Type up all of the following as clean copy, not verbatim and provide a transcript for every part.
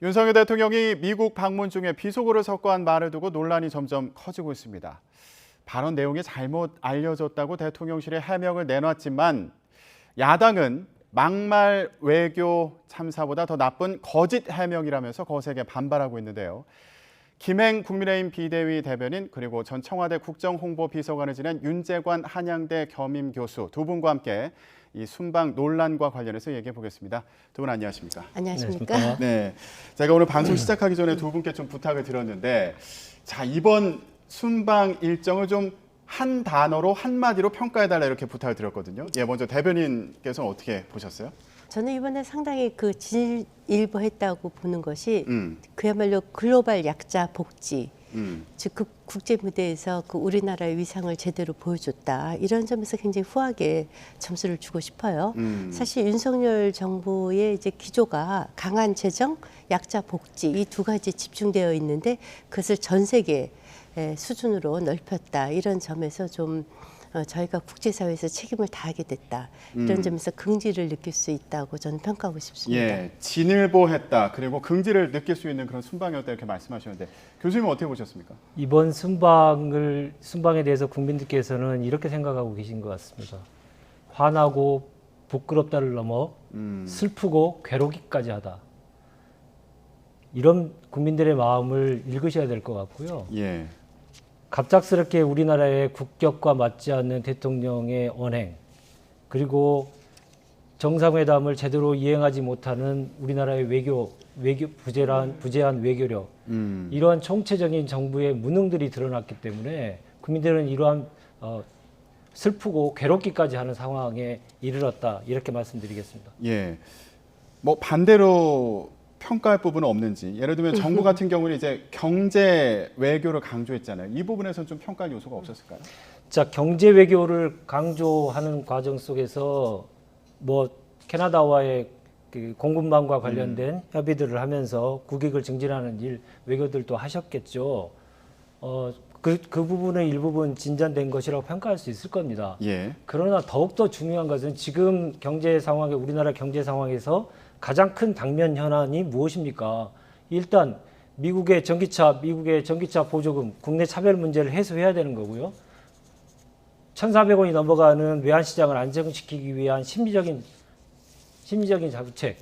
윤석열 대통령이 미국 방문 중에 비속어를 섞어한 말을 두고 논란이 점점 커지고 있습니다. 발언 내용이 잘못 알려졌다고 대통령실에 해명을 내놨지만 야당은 막말 외교 참사보다 더 나쁜 거짓 해명이라면서 거세게 반발하고 있는데요. 김행 국민의힘 비대위 대변인 그리고 전 청와대 국정홍보비서관을 지낸 윤재관 한양대 겸임교수 두 분과 함께 이 순방 논란과 관련해서 얘기해 보겠습니다. 두 분 안녕하십니까? 안녕하십니까? 네, 제가 오늘 방송 시작하기 전에 두 분께 좀 부탁을 드렸는데, 자 이번 순방 일정을 좀 한 단어로 한마디로 평가해달라 이렇게 부탁을 드렸거든요. 예, 먼저 대변인께서는 어떻게 보셨어요? 저는 이번에 상당히 그 진일보했다고 보는 것이 그야말로 글로벌 약자 복지, 즉 그 국제 무대에서 그 우리나라의 위상을 제대로 보여줬다. 이런 점에서 굉장히 후하게 점수를 주고 싶어요. 사실 윤석열 정부의 이제 기조가 강한 재정, 약자 복지 이 두 가지에 집중되어 있는데 그것을 전 세계 수준으로 넓혔다. 이런 점에서 좀 저희가 국제사회에서 책임을 다하게 됐다. 이런 점에서 긍지를 느낄 수 있다고 저는 평가하고 싶습니다. 예, 진일보했다. 그리고 긍지를 느낄 수 있는 그런 순방이었다 이렇게 말씀하셨는데 교수님은 어떻게 보셨습니까? 이번 순방에 대해서 국민들께서는 이렇게 생각하고 계신 것 같습니다. 화나고 부끄럽다를 넘어 슬프고 괴롭기까지 하다. 이런 국민들의 마음을 읽으셔야 될 것 같고요. 예. 갑작스럽게 우리나라의 국격과 맞지 않는 대통령의 언행, 그리고 정상회담을 제대로 이행하지 못하는 우리나라의 부재한 외교력, 이러한 총체적인 정부의 무능들이 드러났기 때문에 국민들은 이러한 슬프고 괴롭기까지 하는 상황에 이르렀다, 이렇게 말씀드리겠습니다. 예. 뭐 반대로 평가할 부분은 없는지, 예를 들면 정부 같은 경우는 이제 경제 외교를 강조했잖아요. 이 부분에서는 좀 평가할 요소가 없었을까요? 자, 경제 외교를 강조하는 과정 속에서 뭐 캐나다와의 그 공급망과 관련된 협의들을 하면서 국익을 증진하는 일 외교들도 하셨겠죠. 그 부분은 일부분 진전된 것이라고 평가할 수 있을 겁니다. 예. 그러나 더욱더 중요한 것은 지금 경제 상황에, 우리나라 경제 상황에서 가장 큰 당면 현안이 무엇입니까? 일단 미국의 전기차 보조금, 국내 차별 문제를 해소해야 되는 거고요. 1,400원이 넘어가는 외환시장을 안정시키기 위한 심리적인 자구책,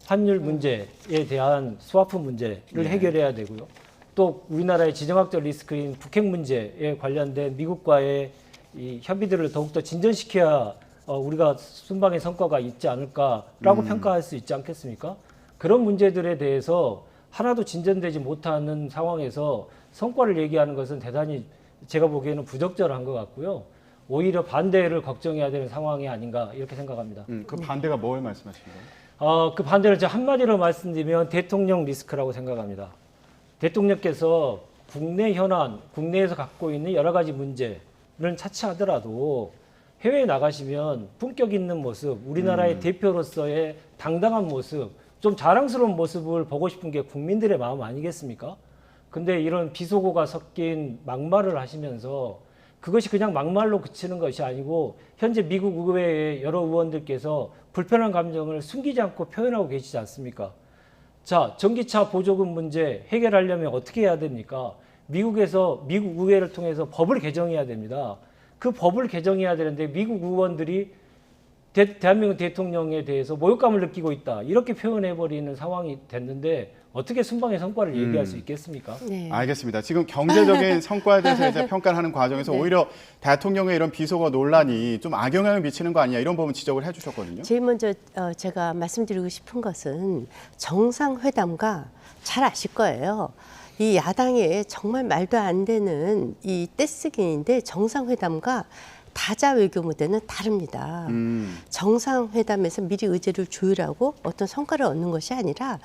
환율 문제에 대한 스와프 문제를 해결해야 되고요. 또 우리나라의 지정학적 리스크인 북핵 문제에 관련된 미국과의 이 협의들을 더욱더 진전시켜야 우리가 순방의 성과가 있지 않을까라고 평가할 수 있지 않겠습니까? 그런 문제들에 대해서 하나도 진전되지 못하는 상황에서 성과를 얘기하는 것은 대단히 제가 보기에는 부적절한 것 같고요. 오히려 반대를 걱정해야 되는 상황이 아닌가 이렇게 생각합니다. 그 반대가 뭘 말씀하시는 거예요? 그 반대를 제가 한마디로 말씀드리면 대통령 리스크라고 생각합니다. 대통령께서 국내 현안, 국내에서 갖고 있는 여러 가지 문제를 차치하더라도 해외에 나가시면 품격 있는 모습, 우리나라의 대표로서의 당당한 모습, 좀 자랑스러운 모습을 보고 싶은 게 국민들의 마음 아니겠습니까? 근데 이런 비속어가 섞인 막말을 하시면서 그것이 그냥 막말로 그치는 것이 아니고 현재 미국 의회의 여러 의원들께서 불편한 감정을 숨기지 않고 표현하고 계시지 않습니까? 자, 전기차 보조금 문제 해결하려면 어떻게 해야 됩니까? 미국 의회를 통해서 법을 개정해야 됩니다. 그 법을 개정해야 되는데 미국 의원들이 대한민국 대통령에 대해서 모욕감을 느끼고 있다, 이렇게 표현해버리는 상황이 됐는데 어떻게 순방의 성과를 얘기할 수 있겠습니까? 네. 알겠습니다. 지금 경제적인 성과에 대해서 이제 평가를 하는 과정에서 네. 오히려 대통령의 이런 비속어 논란이 좀 악영향을 미치는 거 아니냐 이런 부분 지적을 해주셨거든요. 제일 먼저 제가 말씀드리고 싶은 것은 정상회담과 잘 아실 거예요. 이 야당의 정말 말도 안 되는 이 떼쓰기인데 정상회담과 다자 외교 무대는 다릅니다. 정상회담에서 미리 의제를 조율하고 어떤 성과를 얻는 것이 아니라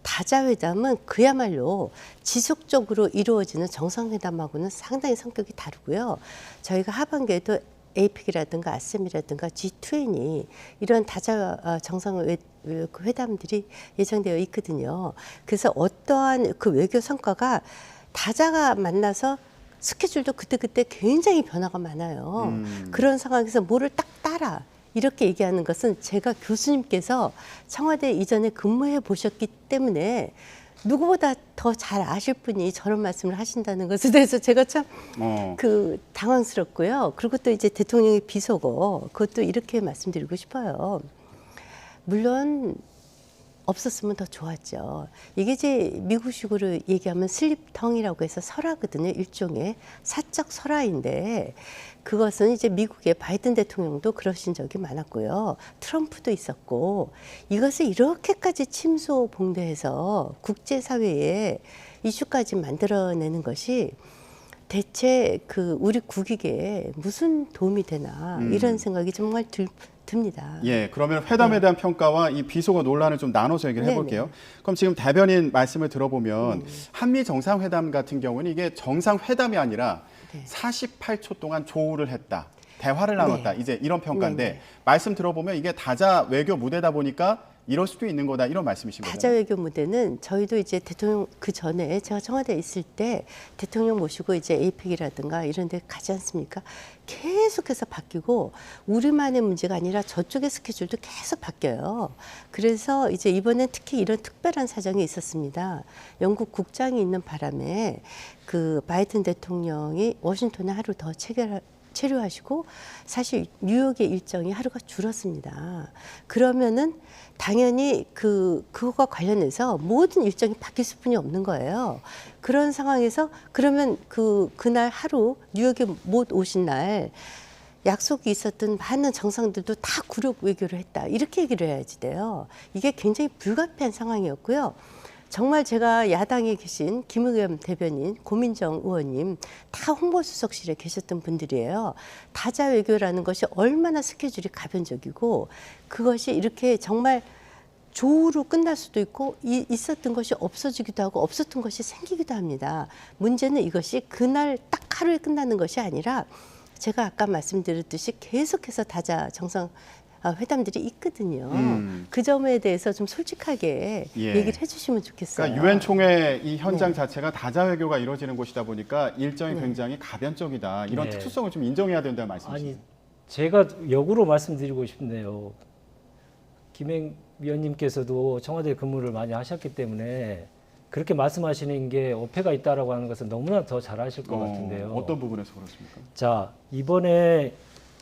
다자회담은 그야말로 지속적으로 이루어지는 정상회담하고는 상당히 성격이 다르고요. 저희가 하반기에도 에이펙이라든가 아셈이라든가 G20 이런 다자 정상회담들이 예정되어 있거든요. 그래서 어떠한 그 외교 성과가 다자가 만나서 스케줄도 그때그때 굉장히 변화가 많아요. 그런 상황에서 뭐를 딱 따라 이렇게 얘기하는 것은 제가 교수님께서 청와대 이전에 근무해 보셨기 때문에 누구보다 더 잘 아실 분이 저런 말씀을 하신다는 것에 대해서 제가 참 그 당황스럽고요. 그리고 또 이제 대통령의 비서고 그것도 이렇게 말씀드리고 싶어요. 물론 없었으면 더 좋았죠. 이게 이제 미국식으로 얘기하면 슬립텅이라고 해서 설화거든요. 일종의 사적 설화인데 그것은 이제 미국의 바이든 대통령도 그러신 적이 많았고요. 트럼프도 있었고 이것을 이렇게까지 침소봉대해서 국제사회에 이슈까지 만들어내는 것이 대체 그 우리 국익에 무슨 도움이 되나 이런 생각이 정말 듭니다. 예, 그러면 회담에 대한 평가와 이 비속어 논란을 좀 나눠서 얘기를 해볼게요. 네네. 그럼 지금 대변인 말씀을 들어보면 한미 정상회담 같은 경우는 이게 정상회담이 아니라 네. 48초 동안 조우를 했다. 대화를 나눴다. 네. 이제 이런 평가인데 네네. 말씀 들어보면 이게 다자 외교 무대다 보니까 이럴 수도 있는 거다. 이런 말씀이신 거죠? 다자 외교 무대는 저희도 이제 대통령 그 전에 제가 청와대에 있을 때 대통령 모시고 이제 에이펙이라든가 이런 데 가지 않습니까? 계속해서 바뀌고 우리만의 문제가 아니라 저쪽의 스케줄도 계속 바뀌어요. 그래서 이제 이번엔 특히 이런 특별한 사정이 있었습니다. 영국 국장이 있는 바람에 그 바이든 대통령이 워싱턴에 하루 더 체류하시고 사실 뉴욕의 일정이 하루가 줄었습니다. 그러면은 당연히 그거와 관련해서 모든 일정이 바뀔 수뿐이 없는 거예요. 그런 상황에서 그러면 그날 하루 뉴욕에 못 오신 날 약속이 있었던 많은 정상들도 다 굴욕 외교를 했다. 이렇게 얘기를 해야지 돼요. 이게 굉장히 불가피한 상황이었고요. 정말 제가 야당에 계신 김의겸 대변인, 고민정 의원님 다 홍보수석실에 계셨던 분들이에요. 다자 외교라는 것이 얼마나 스케줄이 가변적이고 그것이 이렇게 정말 조우로 끝날 수도 있고 있었던 것이 없어지기도 하고 없었던 것이 생기기도 합니다. 문제는 이것이 그날 딱 하루에 끝나는 것이 아니라 제가 아까 말씀드렸듯이 계속해서 다자 정상 회담들이 있거든요. 그 점에 대해서 좀 솔직하게 예. 얘기를 해주시면 좋겠어요. 그러니까 유엔 총회 이 현장 네. 자체가 다자 외교가 이루어지는 곳이다 보니까 일정이 굉장히 가변적이다. 이런 네. 특수성을 좀 인정해야 된다는 말씀이시죠? 아니 제가 역으로 말씀드리고 싶네요. 김행 위원님께서도 청와대 근무를 많이 하셨기 때문에 그렇게 말씀하시는 게 어폐가 있다라고 하는 것은 너무나 더 잘 아실 것 같은데요. 어떤 부분에서 그렇습니까? 자, 이번에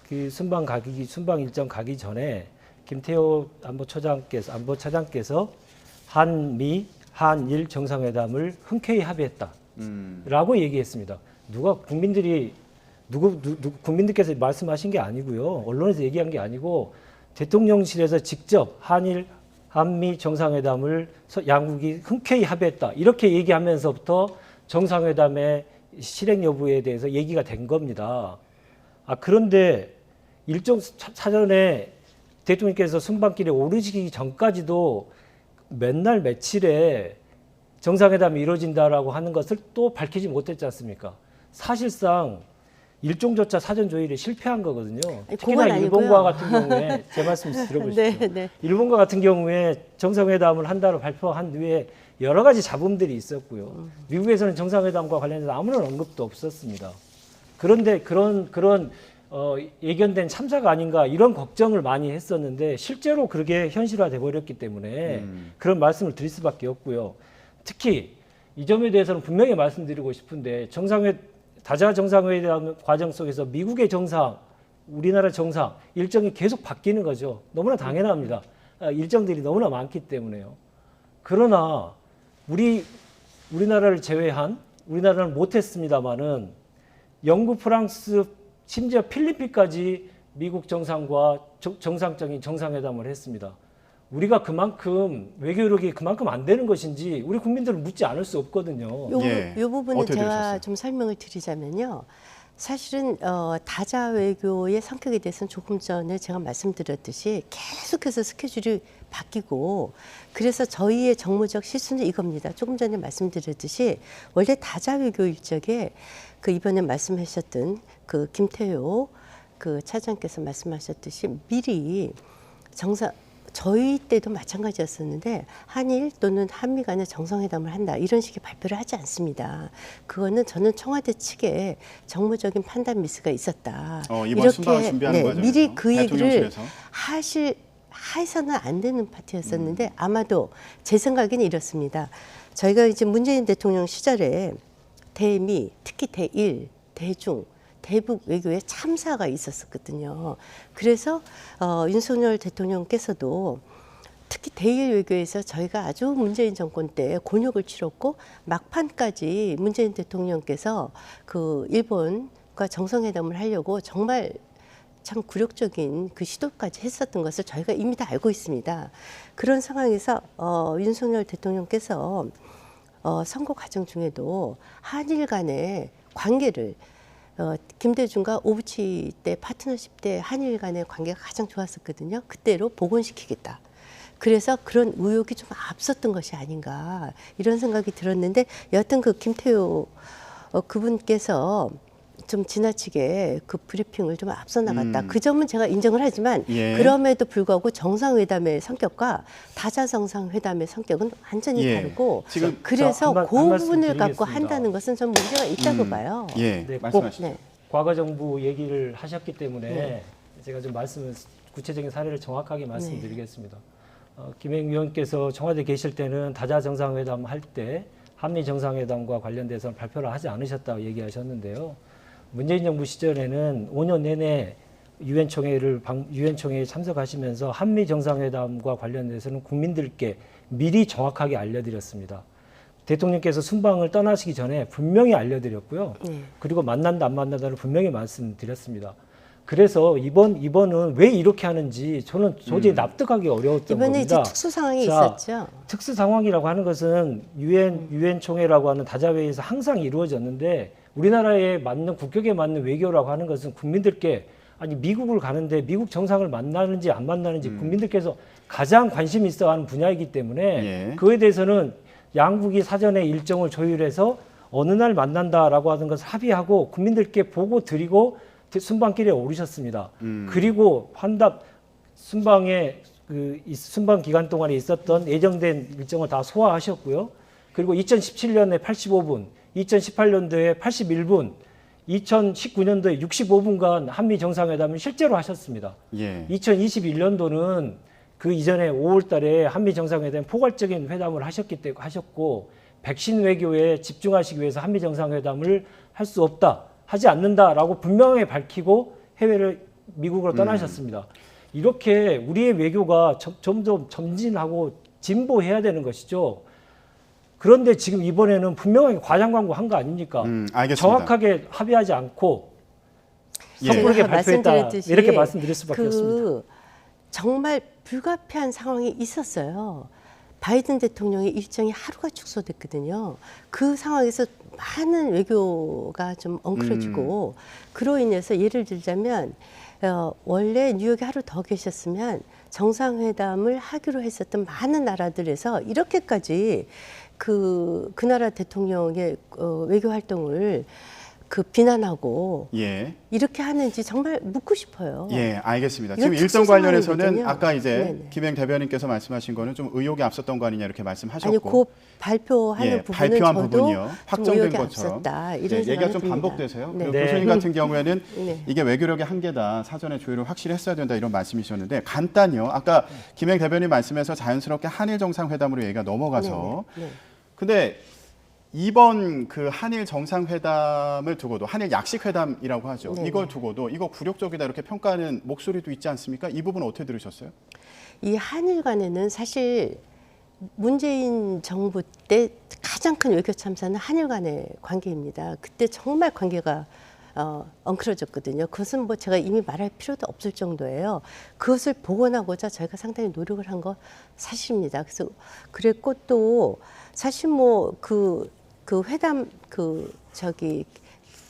그 순방 일정 가기 전에 김태호 안보차장께서 한미 한일 정상회담을 흔쾌히 합의했다라고 얘기했습니다. 국민들께서 말씀하신 게 아니고요. 언론에서 얘기한 게 아니고 대통령실에서 직접 한미 정상회담을 양국이 흔쾌히 합의했다. 이렇게 얘기하면서부터 정상회담의 실행 여부에 대해서 얘기가 된 겁니다. 그런데 일정 사전에 대통령께서 순방길에 오르시기 전까지도 맨날 며칠에 정상회담이 이루어진다라고 하는 것을 또 밝히지 못했지 않습니까? 사실상 일정조차 사전 조율에 실패한 거거든요. 특히나 일본과 같은 경우에 제 말씀 들어보시죠. 네, 네. 일본과 같은 경우에 정상회담을 한다고 발표한 후에 여러 가지 잡음들이 있었고요. 미국에서는 정상회담과 관련해서 아무런 언급도 없었습니다. 그런데 그런 예견된 참사가 아닌가 이런 걱정을 많이 했었는데 실제로 그렇게 현실화돼 버렸기 때문에 그런 말씀을 드릴 수밖에 없고요. 특히 이 점에 대해서는 분명히 말씀드리고 싶은데 다자 정상회담 과정 속에서 미국의 정상, 우리나라 정상 일정이 계속 바뀌는 거죠. 너무나 당연합니다. 일정들이 너무나 많기 때문에요. 그러나 우리나라를 제외한 우리나라는 못했습니다마는 영국, 프랑스, 심지어 필리핀까지 미국 정상과 정상적인 정상회담을 했습니다. 우리가 그만큼 외교력이 그만큼 안 되는 것인지 우리 국민들은 묻지 않을 수 없거든요. 이 부분은 어떻게 제가 들으셨어요? 좀 설명을 드리자면요. 사실은 다자 외교의 성격에 대해서는 조금 전에 제가 말씀드렸듯이 계속해서 스케줄이 바뀌고 그래서 저희의 정무적 실수는 이겁니다. 조금 전에 말씀드렸듯이 원래 다자 외교 일정에 이번에 말씀하셨던 김태호 차장께서 말씀하셨듯이 미리 저희 때도 마찬가지였었는데 한일 또는 한미 간의 정상회담을 한다 이런 식의 발표를 하지 않습니다. 그거는 저는 청와대 측에 정무적인 판단 미스가 있었다. 이번 순방 준비하는 과정에서 미리 그 얘기를 대통령실에서. 해서는 안 되는 파트였었는데 아마도 제 생각에는 이렇습니다. 저희가 이제 문재인 대통령 시절에 대미, 특히 대일, 대중, 대북 외교에 참사가 있었었거든요. 그래서 윤석열 대통령께서도 특히 대일 외교에서 저희가 아주 문재인 정권 때 곤욕을 치렀고 막판까지 문재인 대통령께서 그 일본과 정상회담을 하려고 정말 참 굴욕적인 그 시도까지 했었던 것을 저희가 이미 다 알고 있습니다. 그런 상황에서 윤석열 대통령께서 선거 과정 중에도 한일 간의 관계를 김대중과 오부치 때 파트너십 때 한일 간의 관계가 가장 좋았었거든요. 그때로 복원시키겠다. 그래서 그런 의혹이 좀 앞섰던 것이 아닌가 이런 생각이 들었는데 여하튼 그 김태효 그분께서 좀 지나치게 그 브리핑을 좀 앞서 나갔다. 그 점은 제가 인정을 하지만 그럼에도 불구하고 정상회담의 성격과 다자정상회담의 성격은 완전히 다르고 지금 그래서 한 그 말씀 부분을 갖고 드리겠습니다. 한다는 것은 좀 문제가 있다고 봐요. 네, 꼭 말씀하시죠. 네. 과거 정부 얘기를 하셨기 때문에 제가 좀 구체적인 사례를 정확하게 말씀드리겠습니다. 김행 위원께서 청와대 계실 때는 다자 정상회담 할 때 한미 정상회담과 관련돼서는 발표를 하지 않으셨다고 얘기하셨는데요. 문재인 정부 시절에는 5년 내내 유엔총회에 참석하시면서 한미 정상회담과 관련돼서는 국민들께 미리 정확하게 알려드렸습니다. 대통령께서 순방을 떠나시기 전에 분명히 알려드렸고요. 그리고 만난다 안 만난다를 분명히 말씀드렸습니다. 그래서 이번은 왜 이렇게 하는지 저는 도저히 납득하기 어려웠던 이번에 겁니다. 이제 특수 상황이 있었죠. 특수 상황이라고 하는 것은 유엔 총회라고 하는 다자회의에서 항상 이루어졌는데 우리나라에 맞는 국격에 맞는 외교라고 하는 것은 국민들께 아니 미국을 가는데 미국 정상을 만나는지 안 만나는지 국민들께서 가장 관심 있어 하는 분야이기 때문에 그에 대해서는 양국이 사전에 일정을 조율해서 어느 날 만난다라고 하는 것을 합의하고 국민들께 보고 드리고 순방길에 오르셨습니다. 그리고 순방에 순방 기간 동안에 있었던 예정된 일정을 다 소화하셨고요. 그리고 2017년에 85분, 2018년도에 81분, 2019년도에 65분간 한미 정상회담을 실제로 하셨습니다. 2021년도는 그 이전에 5월 달에 한미 정상회담 포괄적인 회담을 하셨고 백신 외교에 집중하시기 위해서 한미 정상회담을 할 수 없다, 하지 않는다라고 분명히 밝히고 해외를 미국으로 떠나셨습니다. 이렇게 우리의 외교가 점점 점진하고 진보해야 되는 것이죠. 그런데 지금 이번에는 분명하게 과장 광고한 거 아닙니까? 알겠습니다. 정확하게 합의하지 않고 섣부르게 발표했다. 말씀드렸듯이 이렇게 말씀드릴 수밖에 없습니다. 정말 불가피한 상황이 있었어요. 바이든 대통령의 일정이 하루가 축소됐거든요. 그 상황에서 많은 외교가 좀 엉클어지고 그로 인해서 예를 들자면 원래 뉴욕에 하루 더 계셨으면 정상회담을 하기로 했었던 많은 나라들에서 이렇게까지 그 나라 대통령의 외교 활동을 비난하고 이렇게 하는지 정말 묻고 싶어요. 알겠습니다. 지금 일정 관련해서는 아까 이제 김행 대변인께서 말씀하신 거는 좀 의혹이 앞섰던 거 아니냐 이렇게 말씀하셨고 아니, 그 발표하는 부분은 발표한 저도 부분이요. 확정된 의혹이 것처럼 앞섰다, 이런 얘기가 좀 생각이 반복되세요. 듭니다. 그리고 교수님 같은 경우에는 네. 이게 외교력의 한계다. 사전에 조율을 확실히 했어야 된다 이런 말씀이셨는데 간단히요. 아까 김행 대변인 말씀에서 자연스럽게 한일 정상회담으로 얘기가 넘어가서 근데 이번 그 한일 정상회담을 두고도 한일 약식회담이라고 하죠. 이걸 두고도 이거 굴욕적이다 이렇게 평가하는 목소리도 있지 않습니까? 이 부분은 어떻게 들으셨어요? 이 한일 간에는 사실 문재인 정부 때 가장 큰 외교 참사는 한일 간의 관계입니다. 그때 정말 관계가 엉클어졌거든요. 그것은 뭐 제가 이미 말할 필요도 없을 정도예요. 그것을 복원하고자 저희가 상당히 노력을 한 거 사실입니다. 그래서 그랬고 또 사실 뭐 그 회담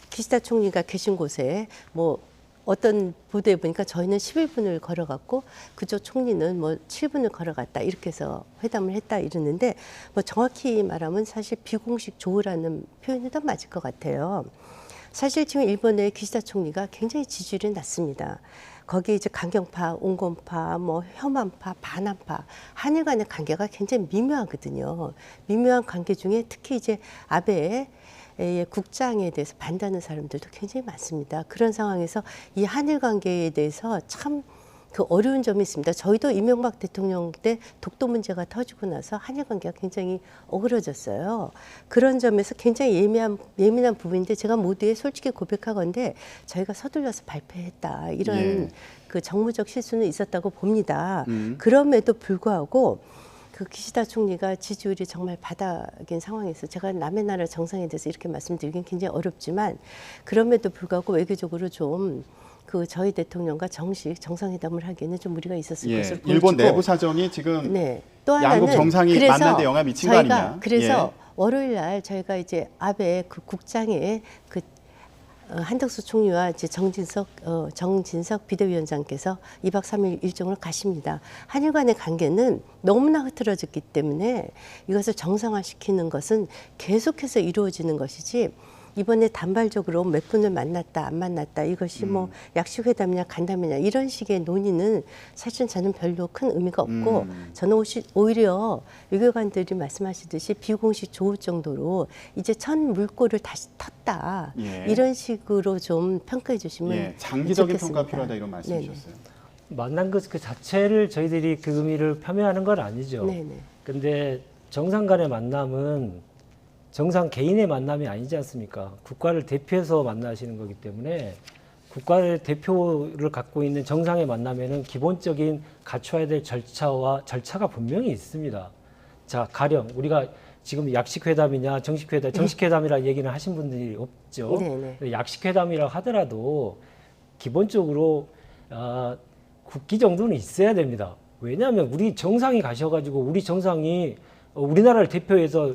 기시다 총리가 계신 곳에 뭐 어떤 보도에 보니까 저희는 11분을 걸어갔고 그쪽 총리는 뭐 7분을 걸어갔다 이렇게 해서 회담을 했다 이러는데 뭐 정확히 말하면 사실 비공식 조우라는 표현이 더 맞을 것 같아요. 사실 지금 일본의 기시다 총리가 굉장히 지지율이 낮습니다. 거기 이제 강경파, 온건파, 뭐 혐한파, 반한파, 한일 간의 관계가 굉장히 미묘하거든요. 미묘한 관계 중에 특히 이제 아베의 국장에 대해서 반대하는 사람들도 굉장히 많습니다. 그런 상황에서 이 한일 관계에 대해서 참 그 어려운 점이 있습니다. 저희도 이명박 대통령 때 독도 문제가 터지고 나서 한일 관계가 굉장히 어그러졌어요. 그런 점에서 굉장히 예민한 부분인데 제가 모두에 솔직히 고백하건대 저희가 서둘러서 발표했다. 이런 예. 그 정무적 실수는 있었다고 봅니다. 그럼에도 불구하고 그 기시다 총리가 지지율이 정말 바닥인 상황에서 제가 남의 나라 정상에 대해서 이렇게 말씀드리긴 굉장히 어렵지만 그럼에도 불구하고 외교적으로 좀 그 저희 대통령과 정상회담을 하기에는 좀 무리가 있었을 예. 것으로 보여지고 일본 내부 사정이 지금 네. 또 하나는 양국 정상이 그래서 만나는데 영향 미친 거 저희가 아니냐. 그래서 예. 월요일 날 저희가 이제 아베 그 국장의 그 한덕수 총리와 이제 정진석 비대위원장께서 2박 3일 일정을 가십니다. 한일 간의 관계는 너무나 흐트러졌기 때문에 이것을 정상화시키는 것은 계속해서 이루어지는 것이지 이번에 단발적으로 몇 분을 만났다 안 만났다 이것이 뭐 약식회담이냐 간담회냐 이런 식의 논의는 사실 저는 별로 큰 의미가 없고 저는 오히려 외교관들이 말씀하시듯이 비공식 조우 정도로 이제 첫 물꼬를 다시 텄다 예. 이런 식으로 좀 평가해 주시면 예. 장기적인 좋겠습니다. 평가 필요하다 이런 말씀이셨어요. 만난 것 그 자체를 저희들이 그 의미를 폄훼하는 건 아니죠. 네네. 근데 정상 간의 만남은 정상 개인의 만남이 아니지 않습니까? 국가를 대표해서 만나시는 거기 때문에 국가의 대표를 갖고 있는 정상의 만남에는 기본적인 갖춰야 될 절차가 분명히 있습니다. 자, 가령 우리가 지금 약식회담이냐 정식회담이라 얘기는 하신 분들이 없죠. 네네. 약식회담이라고 하더라도 기본적으로 국기 정도는 있어야 됩니다. 왜냐하면 우리 정상이 가셔가지고 우리 정상이 우리나라를 대표해서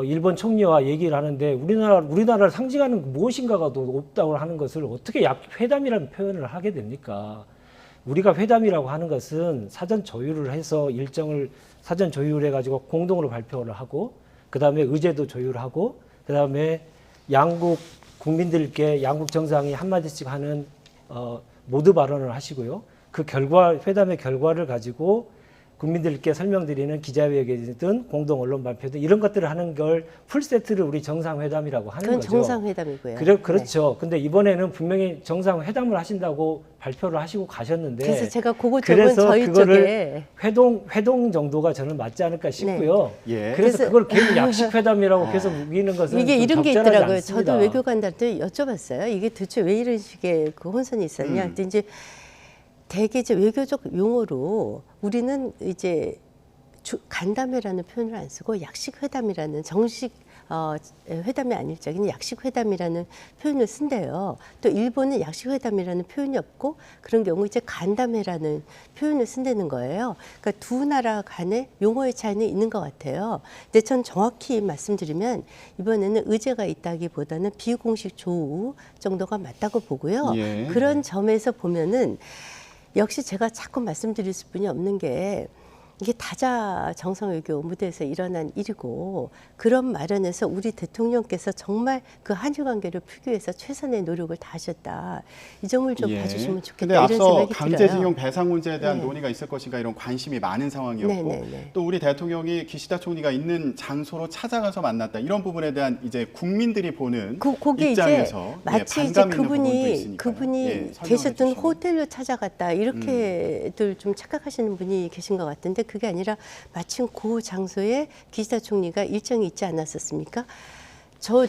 일본 총리와 얘기를 하는데 우리나라를 상징하는 무엇인가가 없다고 하는 것을 어떻게 회담이라는 표현을 하게 됩니까? 우리가 회담이라고 하는 것은 사전 조율을 해서 일정을 사전 조율해 가지고 공동으로 발표를 하고 그다음에 의제도 조율하고 그다음에 양국 국민들께 양국 정상이 한마디씩 하는 모두 발언을 하시고요. 그 결과 회담의 결과를 가지고 국민들께 설명드리는 기자회견이든 공동 언론 발표든 이런 것들을 하는 걸 풀세트를 우리 정상회담이라고 하는 그건 거죠. 정상회담이고요. 그렇죠. 네. 근데 이번에는 분명히 정상회담을 하신다고 발표를 하시고 가셨는데 그래서 제가 그거 쪽은 그래서 저희 그거를 쪽에 회동 정도가 저는 맞지 않을까 싶고요. 네. 예. 그래서 그걸 계속 약식회담이라고 계속 우기는 것은 이게 좀 이런 게 적절하지 있더라고요. 않습니다. 저도 외교관들한테 여쭤봤어요. 이게 도대체 왜 이런 식의 그 혼선이 있었냐. 근데 이제 대개 이제 외교적 용어로 우리는 이제 간담회라는 표현을 안 쓰고 약식회담이라는 정식 회담이 아닐 적에는 약식회담이라는 표현을 쓴대요. 또 일본은 약식회담이라는 표현이 없고 그런 경우 이제 간담회라는 표현을 쓴다는 거예요. 그러니까 두 나라 간의 용어의 차이는 있는 것 같아요. 근데 전 정확히 말씀드리면 이번에는 의제가 있다기보다는 비공식 조우 정도가 맞다고 보고요. 예. 그런 점에서 보면은 역시 제가 자꾸 말씀드릴 수뿐이 없는 게 이게 다자 정상외교 무대에서 일어난 일이고 그런 마련에서 우리 대통령께서 정말 그 한일 관계를 풀기 위해서 최선의 노력을 다하셨다. 이 점을 좀 봐주시면 좋겠다. 근데 이런 앞서 생각이 강제징용 들어요. 배상 문제에 대한 네. 논의가 있을 것인가 이런 관심이 많은 상황이었고 네네네. 또 우리 대통령이 기시다 총리가 있는 장소로 찾아가서 만났다 이런 부분에 대한 이제 국민들이 보는 그게 입장에서 이제 마치 이제 반감 있는 부분도 있으니까요. 그분이 예, 설명해 계셨던 주시면. 호텔로 찾아갔다 이렇게들 좀 착각하시는 분이 계신 것 같은데 그게 아니라 마침 그 장소에 기시다 총리가 일정이 있지 않았었습니까?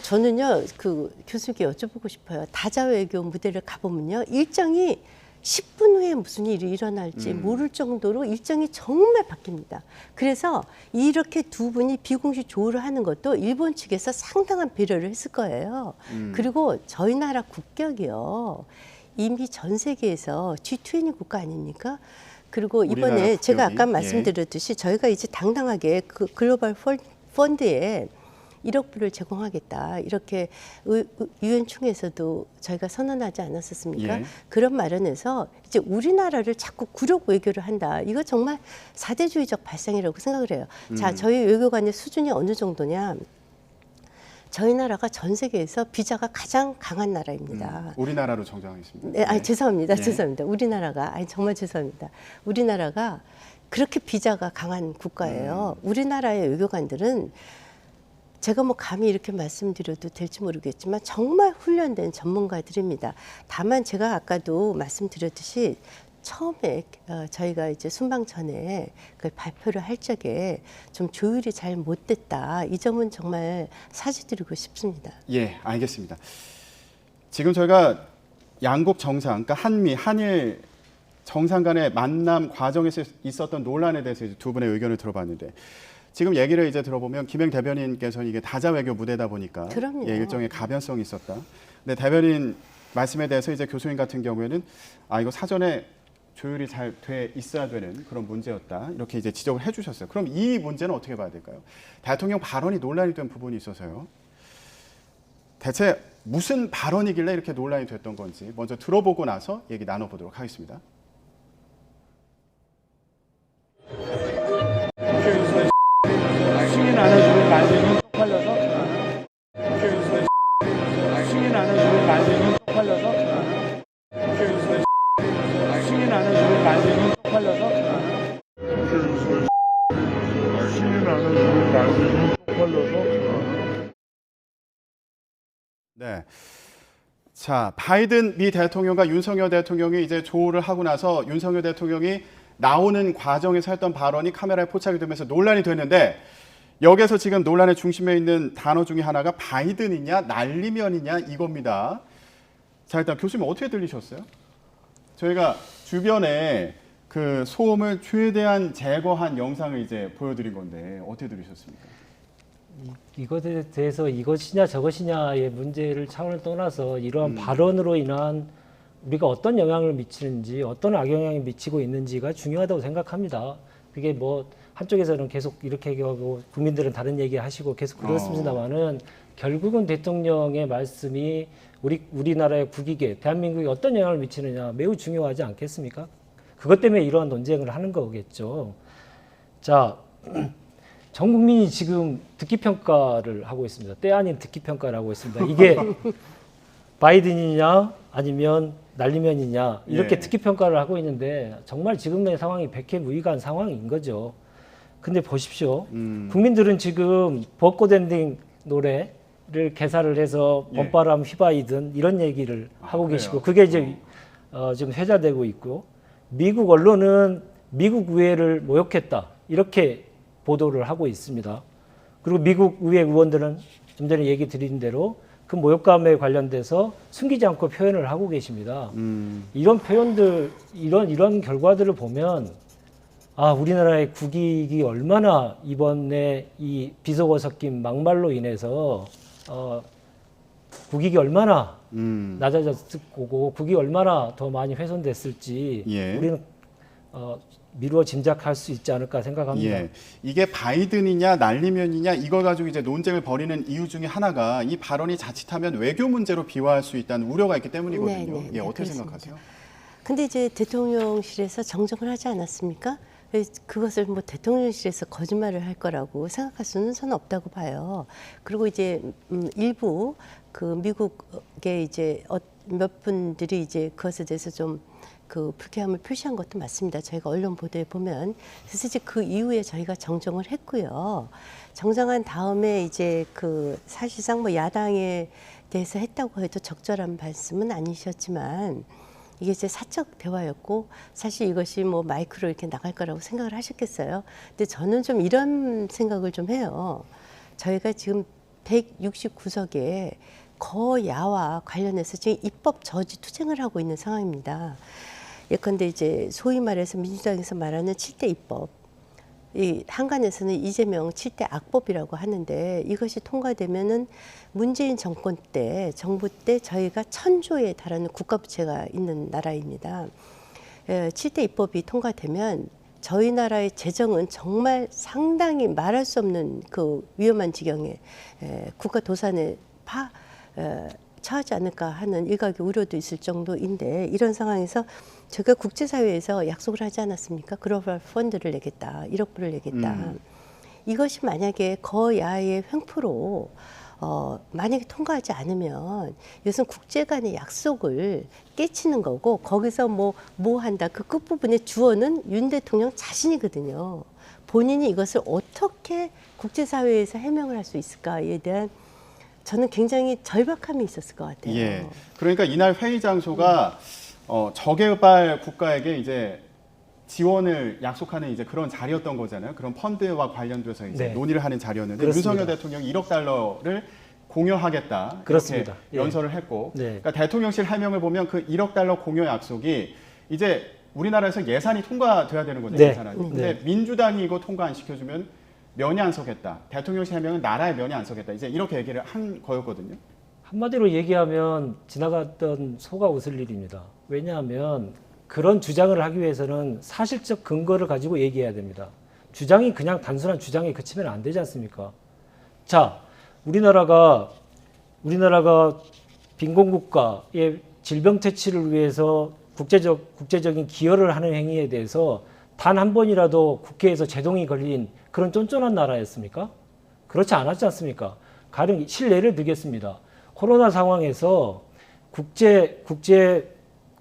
저는요 그 교수님께 여쭤보고 싶어요. 다자 외교 무대를 가보면요 일정이 10분 후에 무슨 일이 일어날지 모를 정도로 일정이 정말 바뀝니다. 그래서 이렇게 두 분이 비공식 조우를 하는 것도 일본 측에서 상당한 배려를 했을 거예요. 그리고 저희 나라 국격이요. 이미 전 세계에서 G20 국가 아닙니까? 그리고 이번에 제가 아까 말씀드렸듯이 저희가 이제 당당하게 그 글로벌 펀드에 1억 불을 제공하겠다. 이렇게 유엔 총회에서도 저희가 선언하지 않았었습니까? 예. 그런 마련에서 이제 우리나라를 자꾸 굴욕 외교를 한다. 이거 정말 사대주의적 발상이라고 생각을 해요. 자, 저희 외교관의 수준이 어느 정도냐. 저희 나라가 전 세계에서 비자가 가장 강한 나라입니다. 우리나라로 정정하겠습니다. 네, 아니, 죄송합니다. 예. 죄송합니다. 우리나라가, 아니, 정말 죄송합니다. 우리나라가 그렇게 비자가 강한 국가예요. 우리나라의 외교관들은 제가 뭐 감히 이렇게 말씀드려도 될지 모르겠지만 정말 훈련된 전문가들입니다. 다만 제가 아까도 말씀드렸듯이 처음에 저희가 이제 순방 전에 그 발표를 할 적에 좀 조율이 잘 못됐다. 이 점은 정말 사죄드리고 싶습니다. 예, 알겠습니다. 지금 저희가 양국 정상, 그러니까 한일 정상 간의 만남 과정에서 있었던 논란에 대해서 이제 두 분의 의견을 들어봤는데 지금 얘기를 이제 들어보면 김행 대변인께서는 이게 다자 외교 무대다 보니까 그럼요. 예, 일종의 가변성이 있었다. 근데 대변인 말씀에 대해서 이제 교수님 같은 경우에는 이거 사전에 조율이 잘 돼 있어야 되는 그런 문제였다. 이렇게 이제 지적을 해주셨어요. 그럼 이 문제는 어떻게 봐야 될까요? 대통령 발언이 논란이 된 부분이 있어서요. 대체 무슨 발언이길래 이렇게 논란이 됐던 건지 먼저 들어보고 나서 얘기 나눠보도록 하겠습니다. 승인 안 해주고 만들면 쪽팔려서 승인 안 해주고 만들면 쪽팔려서 승인 안 해주고 만들면 쪽팔려서 승인 안 해주고 만들면 쪽팔려서 네. 자, 바이든 미 대통령과 윤석열 대통령이 이제 조우를 하고 나서 윤석열 대통령이 나오는 과정에서 했던 발언이 카메라에 포착이 되면서 논란이 됐는데 여기에서 지금 논란의 중심에 있는 단어 중에 하나가 바이든이냐 날리면이냐 이겁니다. 자, 일단 교수님 어떻게 들리셨어요? 저희가 주변에 그 소음을 최대한 제거한 영상을 이제 보여드린 건데 어떻게 들으셨습니까? 이것에 대해서 이것이냐 저것이냐의 문제를 차원을 떠나서 이러한 발언으로 인한 우리가 어떤 영향을 미치는지 어떤 악영향이 미치고 있는지가 중요하다고 생각합니다. 그게 뭐 한쪽에서는 계속 이렇게 얘기하고 국민들은 다른 얘기 하시고 계속 그렇습니다만은 결국은 대통령의 말씀이 우리나라의 국익에 대한민국에 어떤 영향을 미치느냐 매우 중요하지 않겠습니까? 그것 때문에 이러한 논쟁을 하는 거겠죠. 자, 전 국민이 지금 듣기 평가를 하고 있습니다. 때 아닌 듣기 평가를 하고 있습니다. 이게 바이든이냐 아니면 날리면이냐 이렇게 예. 듣기 평가를 하고 있는데 정말 지금의 상황이 백해무익한 상황인 거죠. 근데 보십시오. 국민들은 지금 벚꽃 엔딩 노래를 개사를 해서 예. 봄바람 휘바이든 이런 얘기를 하고 그래요? 계시고 그게 이제 지금 회자되고 있고 미국 언론은 미국 의회를 모욕했다 이렇게 보도를 하고 있습니다. 그리고 미국 의회 의원들은 좀 전에 얘기 드린 대로 그 모욕감에 관련돼서 숨기지 않고 표현을 하고 계십니다. 이런 표현들, 이런 결과들을 보면 우리나라의 국익이 얼마나 이번에 이 비속어 섞인 막말로 인해서 국익이 얼마나 낮아졌을 거고 국익이 얼마나 더 많이 훼손됐을지 예. 우리는 미루어 짐작할 수 있지 않을까 생각합니다. 예, 이게 바이든이냐 날리면이냐 이걸 가지고 이제 논쟁을 벌이는 이유 중에 하나가 이 발언이 자칫하면 외교 문제로 비화할 수 있다는 우려가 있기 때문이거든요. 네, 네, 예, 어떻게 그렇습니다. 생각하세요? 근데 이제 대통령실에서 정정을 하지 않았습니까? 그것을 뭐 대통령실에서 거짓말을 할 거라고 생각할 수는 저는 없다고 봐요. 그리고 이제 일부 그 미국의 이제 몇 분들이 이제 그것에 대해서 좀 그 불쾌함을 표시한 것도 맞습니다. 저희가 언론 보도에 보면 그래서 이제 그 이후에 저희가 정정을 했고요. 정정한 다음에 이제 그 사실상 뭐 야당에 대해서 했다고 해도 적절한 말씀은 아니셨지만 이게 이제 사적 대화였고 사실 이것이 뭐 마이크로 이렇게 나갈 거라고 생각을 하셨겠어요. 근데 저는 좀 이런 생각을 좀 해요. 저희가 지금 169석에 거야와 관련해서 지금 입법 저지 투쟁을 하고 있는 상황입니다. 예컨대 이제 소위 말해서 민주당에서 말하는 7대 입법, 이 한간에서는 이재명 7대 악법이라고 하는데 이것이 통과되면은 문재인 정권 때, 정부 때 저희가 1000조에 달하는 국가부채가 있는 나라입니다. 7대 입법이 통과되면 저희 나라의 재정은 정말 상당히 말할 수 없는 그 위험한 지경에 국가 도산에 처하지 않을까 하는 일각의 우려도 있을 정도인데 이런 상황에서 제가 국제사회에서 약속을 하지 않았습니까? 글로벌 펀드를 내겠다, 1억 불을 내겠다. 이것이 만약에 거야의 횡포로 만약에 통과하지 않으면 이것은 국제 간의 약속을 깨치는 거고 거기서 뭐 한다. 그 끝부분의 주어는 윤 대통령 자신이거든요. 본인이 이것을 어떻게 국제사회에서 해명을 할 수 있을까에 대한 저는 굉장히 절박함이 있었을 것 같아요. 예. 그러니까 이날 회의 장소가 저개발 국가에게 이제 지원을 약속하는 이제 그런 자리였던 거잖아요. 그런 펀드와 관련돼서 이제 네. 논의를 하는 자리였는데 그렇습니다. 윤석열 대통령이 1억 달러를 공여하겠다. 그렇습니다. 이렇게 연설을 했고, 네. 그러니까 대통령실 해명을 보면 그 1억 달러 공여 약속이 이제 우리나라에서 예산이 통과돼야 되는 거죠. 네. 예산안이. 근데 민주당이 이거 통과 안 시켜주면 면이 안 서겠다. 대통령실 해명은 나라의 면이 안 서겠다. 이제 이렇게 얘기를 한 거였거든요. 한마디로 얘기하면 지나갔던 소가 웃을 일입니다. 왜냐하면 그런 주장을 하기 위해서는 사실적 근거를 가지고 얘기해야 됩니다. 주장이 그냥 단순한 주장에 그치면 안 되지 않습니까? 자, 우리나라가 빈곤국가의 질병 퇴치를 위해서 국제적인 기여를 하는 행위에 대해서 단 한 번이라도 국회에서 제동이 걸린 그런 쫀쫀한 나라였습니까? 그렇지 않았지 않습니까? 가령 실례를 들겠습니다. 코로나 상황에서 국제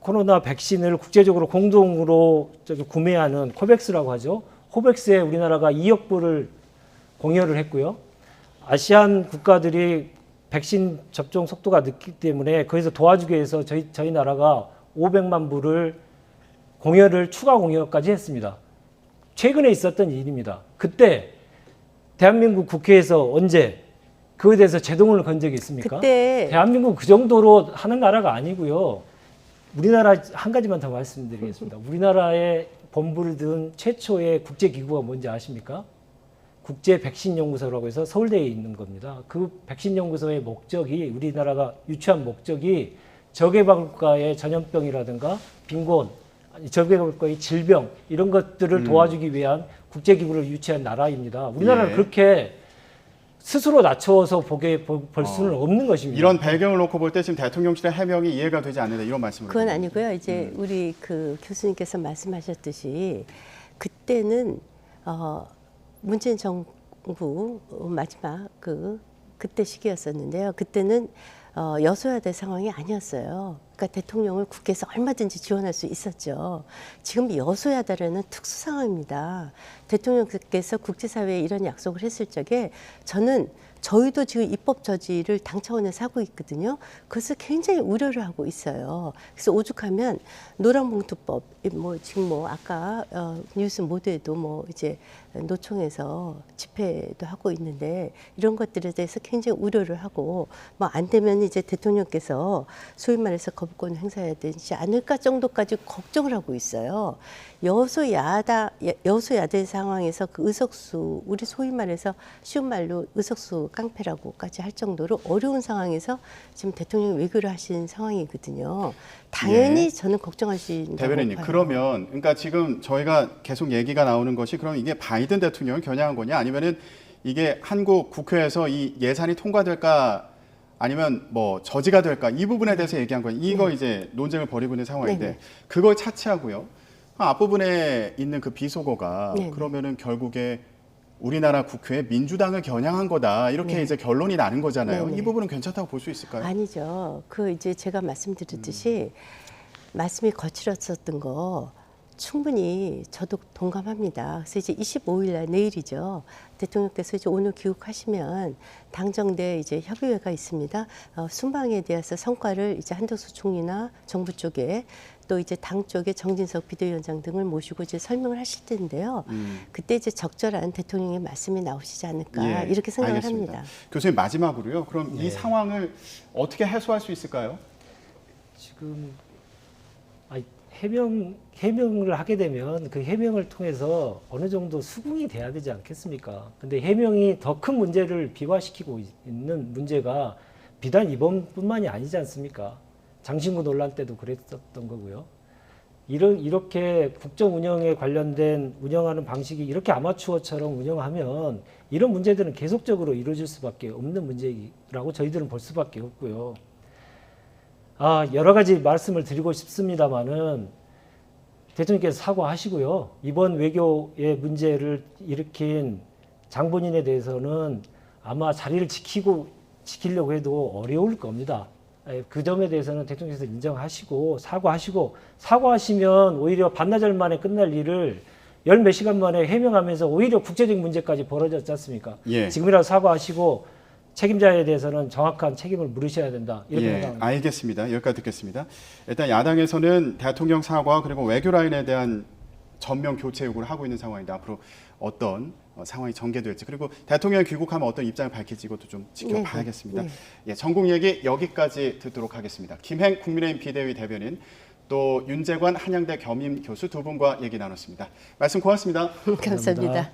코로나 백신을 국제적으로 공동으로 구매하는 코백스라고 하죠. 코백스에 우리나라가 2억 불을 공여를 했고요. 아시안 국가들이 백신 접종 속도가 늦기 때문에 거기서 도와주기 위해서 저희 나라가 500만 불을 추가 공여까지 했습니다. 최근에 있었던 일입니다. 그때 대한민국 국회에서 언제 그거에 대해서 제동을 건 적이 있습니까? 그때 대한민국 그 정도로 하는 나라가 아니고요. 우리나라 한 가지만 더 말씀드리겠습니다. 우리나라의 본부를 둔 최초의 국제기구가 뭔지 아십니까? 국제 백신 연구소라고 해서 서울대에 있는 겁니다. 그 백신 연구소의 목적이 우리나라가 유치한 목적이 저개발국가의 전염병이라든가 빈곤, 저개발국가의 질병 이런 것들을 도와주기 위한 국제기구를 유치한 나라입니다. 우리나라는 예. 그렇게 스스로 낮춰서 볼 수는 없는 것입니다. 이런 배경을 놓고 볼 때 지금 대통령실의 해명이 이해가 되지 않는다 이런 말씀을. 그건 드립니다. 아니고요. 이제 우리 그 교수님께서 말씀하셨듯이 그때는 문재인 정부 마지막 그때 시기였었는데요. 그때는 여소야대 상황이 아니었어요. 그러니까 대통령을 국회에서 얼마든지 지원할 수 있었죠. 지금 여소야대라는 특수 상황입니다. 대통령께서 국제사회에 이런 약속을 했을 적에 저희도 지금 입법 저지를 당 차원에서 하고 있거든요. 그래서 굉장히 우려를 하고 있어요. 그래서 오죽하면 노란봉투법, 지금 아까 뉴스 모두에도 이제 노총에서 집회도 하고 있는데 이런 것들에 대해서 굉장히 우려를 하고 안 되면 이제 대통령께서 소위 말해서 거부권을 행사해야 되지 않을까 정도까지 걱정을 하고 있어요. 여소야대 상황에서 그 의석수, 우리 소위 말해서 쉬운 말로 의석수 깡패라고까지 할 정도로 어려운 상황에서 지금 대통령이 외교를 하신 상황이거든요. 당연히 예. 저는 걱정할 수 있다고 대변인님, 봐요. 그러면 그러니까 지금 저희가 계속 얘기가 나오는 것이 그럼 이게 바이든 대통령을 겨냥한 거냐 아니면은 이게 한국 국회에서 이 예산이 통과될까 아니면 저지가 될까 이 부분에 대해서 얘기한 거예요. 이거 이제 논쟁을 벌이고 있는 상황인데 네네. 그걸 차치하고요. 앞부분에 있는 그 비속어가 네네. 그러면은 결국에 우리나라 국회에 민주당을 겨냥한 거다 이렇게 네. 이제 결론이 나는 거잖아요. 네네. 이 부분은 괜찮다고 볼 수 있을까요? 아니죠. 이제 제가 말씀드렸듯이 말씀이 거칠었었던 거 충분히 저도 동감합니다. 그래서 이제 25일 날 내일이죠. 대통령께서 이제 오늘 귀국하시면 당정대 이제 협의회가 있습니다. 순방에 대해서 성과를 이제 한덕수 총리나 정부 쪽에 또 이제 당 쪽에 정진석 비대위원장 등을 모시고 이제 설명을 하실 텐데요. 그때 이제 적절한 대통령의 말씀이 나오시지 않을까 예, 이렇게 생각을 알겠습니다. 합니다. 교수님 마지막으로요. 그럼 이 네. 상황을 어떻게 해소할 수 있을까요? 지금 해명을 하게 되면 그 해명을 통해서 어느 정도 수긍이 돼야 되지 않겠습니까? 근데 해명이 더 큰 문제를 비화시키고 있는 문제가 비단 이번뿐만이 아니지 않습니까? 장신구 논란 때도 그랬었던 거고요. 이렇게 국정 운영에 관련된 운영하는 방식이 이렇게 아마추어처럼 운영하면 이런 문제들은 계속적으로 이루어질 수밖에 없는 문제라고 저희들은 볼 수밖에 없고요. 여러 가지 말씀을 드리고 싶습니다만은 대통령께서 사과하시고요. 이번 외교의 문제를 일으킨 장본인에 대해서는 아마 자리를 지키고 지키려고 해도 어려울 겁니다. 그 점에 대해서는 대통령께서 인정하시고 사과하시면 오히려 반나절 만에 끝날 일을 열 몇 시간 만에 해명하면서 오히려 국제적 문제까지 벌어졌지 않습니까? 예. 지금이라도 사과하시고 책임자에 대해서는 정확한 책임을 물으셔야 된다. 이렇게 예, 생각합니다. 알겠습니다. 여기까지 듣겠습니다. 일단 야당에서는 대통령 사과 그리고 외교 라인에 대한 전면 교체 요구를 하고 있는 상황인데 앞으로 어떤 상황이 전개될지 그리고 대통령이 귀국하면 어떤 입장을 밝힐지 이것도 좀 지켜봐야겠습니다. 네. 예, 전국 얘기 여기까지 듣도록 하겠습니다. 김행 국민의힘 비대위 대변인 또 윤재관 한양대 겸임 교수 두 분과 얘기 나눴습니다. 말씀 고맙습니다. 감사합니다.